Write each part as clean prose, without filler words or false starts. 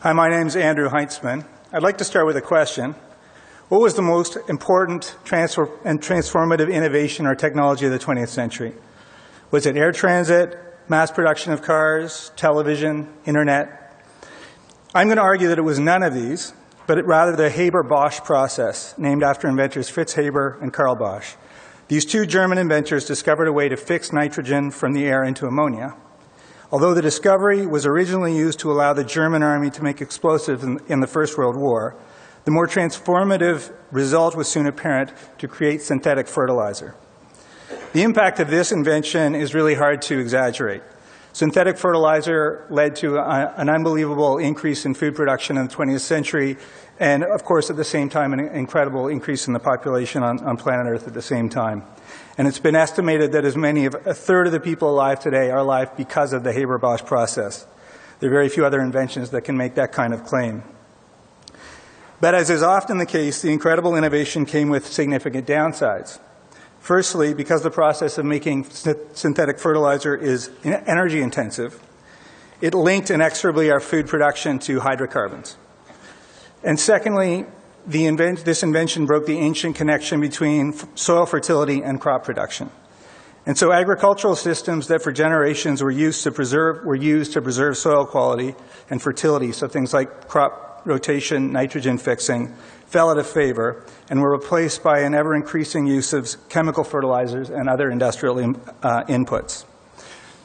Hi, my name is Andrew Heintzman. I'd like to start with a question. What was the most important transformative innovation or technology of the 20th century? Was it air transit, mass production of cars, television, internet? I'm going to argue that it was none of these, but rather the Haber-Bosch process, named after inventors Fritz Haber and Karl Bosch. These two German inventors discovered a way to fix nitrogen from the air into ammonia. Although the discovery was originally used to allow the German army to make explosives in the First World War, the more transformative result was soon apparent: to create synthetic fertilizer. The impact of this invention is really hard to exaggerate. Synthetic fertilizer led to an unbelievable increase in food production in the 20th century, and of course at the same time an incredible increase in the population on planet Earth at the same time. And it's been estimated that as many as a third of the people alive today are alive because of the Haber-Bosch process. There are very few other inventions that can make that kind of claim. But as is often the case, the incredible innovation came with significant downsides. Firstly, because the process of making synthetic fertilizer is energy intensive, it linked inexorably our food production to hydrocarbons. And secondly, this invention broke the ancient connection between soil fertility and crop production. And so agricultural systems that for generations were used to preserve soil quality and fertility, so things like crop rotation, nitrogen fixing, fell out of favor and were replaced by an ever-increasing use of chemical fertilizers and other industrial inputs.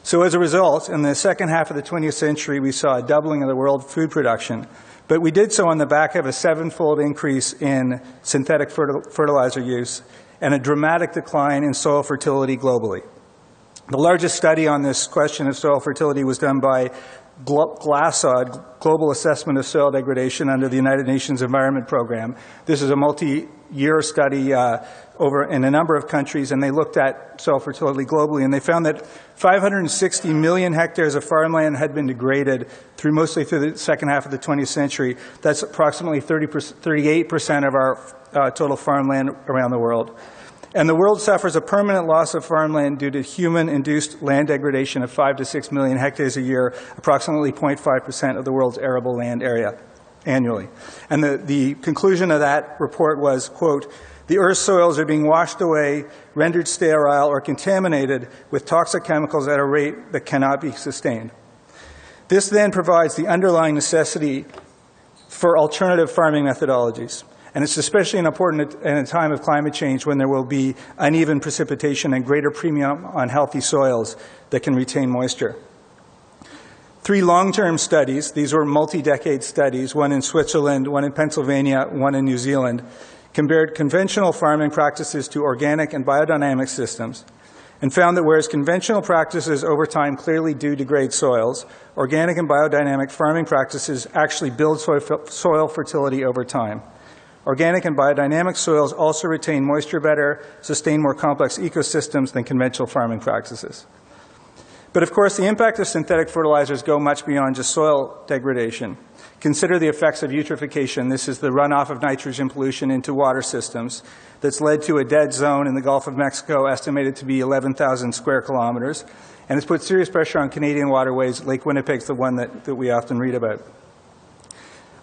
So as a result, in the second half of the 20th century, we saw a doubling of the world food production. But we did so on the back of a seven-fold increase in synthetic fertilizer use and a dramatic decline in soil fertility globally. The largest study on this question of soil fertility was done by GLASOD, Global Assessment of Soil Degradation, under the United Nations Environment Program. This is a multi-year study over in a number of countries, and they looked at soil fertility globally, and they found that 560 million hectares of farmland had been degraded mostly through the second half of the 20th century. That's approximately 38% of our total farmland around the world. And the world suffers a permanent loss of farmland due to human-induced land degradation of 5 to 6 million hectares a year, approximately 0.5% of the world's arable land area annually. And the conclusion of that report was, quote, "The Earth's soils are being washed away, rendered sterile, or contaminated with toxic chemicals at a rate that cannot be sustained." This then provides the underlying necessity for alternative farming methodologies. And it's especially important in a time of climate change when there will be uneven precipitation and greater premium on healthy soils that can retain moisture. 3 long-term studies, these were multi-decade studies, one in Switzerland, one in Pennsylvania, one in New Zealand, compared conventional farming practices to organic and biodynamic systems, and found that whereas conventional practices over time clearly do degrade soils, organic and biodynamic farming practices actually build soil fertility over time. Organic and biodynamic soils also retain moisture better, sustain more complex ecosystems than conventional farming practices. But of course, the impact of synthetic fertilizers go much beyond just soil degradation. Consider the effects of eutrophication. This is the runoff of nitrogen pollution into water systems that's led to a dead zone in the Gulf of Mexico, estimated to be 11,000 square kilometers. And it's put serious pressure on Canadian waterways. Lake Winnipeg's the one that we often read about.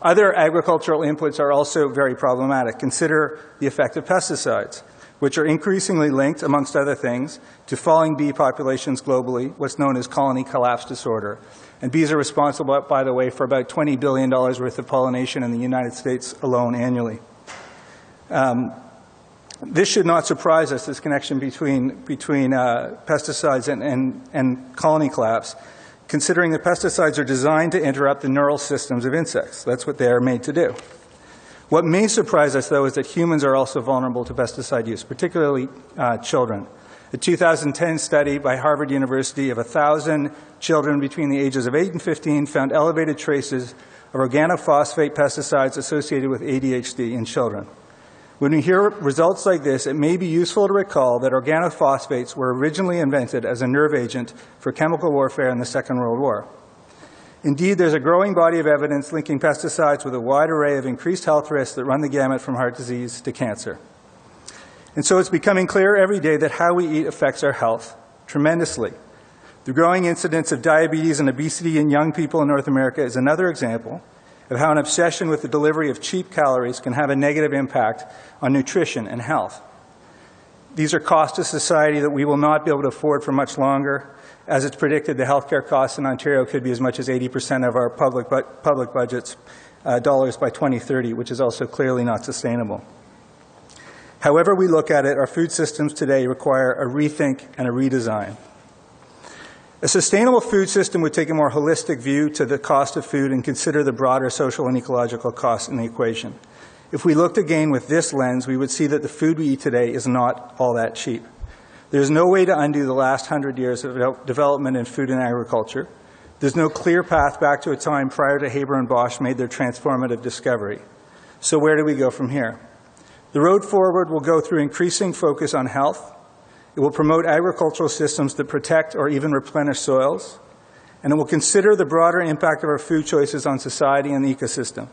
Other agricultural inputs are also very problematic. Consider the effect of pesticides, which are increasingly linked, amongst other things, to falling bee populations globally, what's known as colony collapse disorder. And bees are responsible, by the way, for about $20 billion worth of pollination in the United States alone annually. This should not surprise us, this connection between pesticides and colony collapse, considering that pesticides are designed to interrupt the neural systems of insects. That's what they are made to do. What may surprise us, though, is that humans are also vulnerable to pesticide use, particularly children. A 2010 study by Harvard University of 1,000 children between the ages of 8 and 15 found elevated traces of organophosphate pesticides associated with ADHD in children. When we hear results like this, it may be useful to recall that organophosphates were originally invented as a nerve agent for chemical warfare in the Second World War. Indeed, there's a growing body of evidence linking pesticides with a wide array of increased health risks that run the gamut from heart disease to cancer. And so it's becoming clear every day that how we eat affects our health tremendously. The growing incidence of diabetes and obesity in young people in North America is another example, of how an obsession with the delivery of cheap calories can have a negative impact on nutrition and health. These are costs to society that we will not be able to afford for much longer. As it's predicted, the healthcare costs in Ontario could be as much as 80% of our public budget's dollars by 2030, which is also clearly not sustainable. However we look at it, our food systems today require a rethink and a redesign. A sustainable food system would take a more holistic view to the cost of food and consider the broader social and ecological costs in the equation. If we looked again with this lens, we would see that the food we eat today is not all that cheap. There's no way to undo the last 100 years of development in food and agriculture. There's no clear path back to a time prior to Haber and Bosch made their transformative discovery. So where do we go from here? The road forward will go through increasing focus on health. It will promote agricultural systems that protect or even replenish soils. And it will consider the broader impact of our food choices on society and the ecosystem.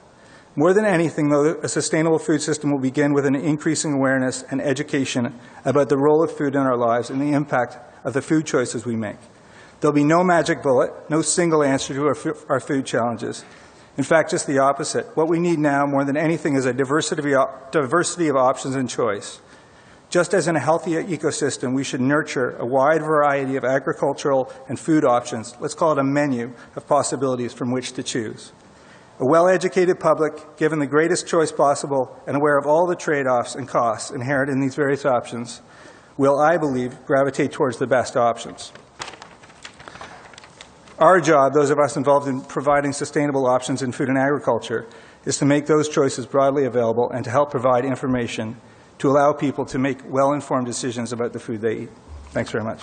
More than anything, though, a sustainable food system will begin with an increasing awareness and education about the role of food in our lives and the impact of the food choices we make. There'll be no magic bullet, no single answer to our food challenges. In fact, just the opposite. What we need now, more than anything, is a diversity of options and choice. Just as in a healthy ecosystem, we should nurture a wide variety of agricultural and food options. Let's call it a menu of possibilities from which to choose. A well-educated public, given the greatest choice possible and aware of all the trade-offs and costs inherent in these various options, will, I believe, gravitate towards the best options. Our job, those of us involved in providing sustainable options in food and agriculture, is to make those choices broadly available and to help provide information to allow people to make well-informed decisions about the food they eat. Thanks very much.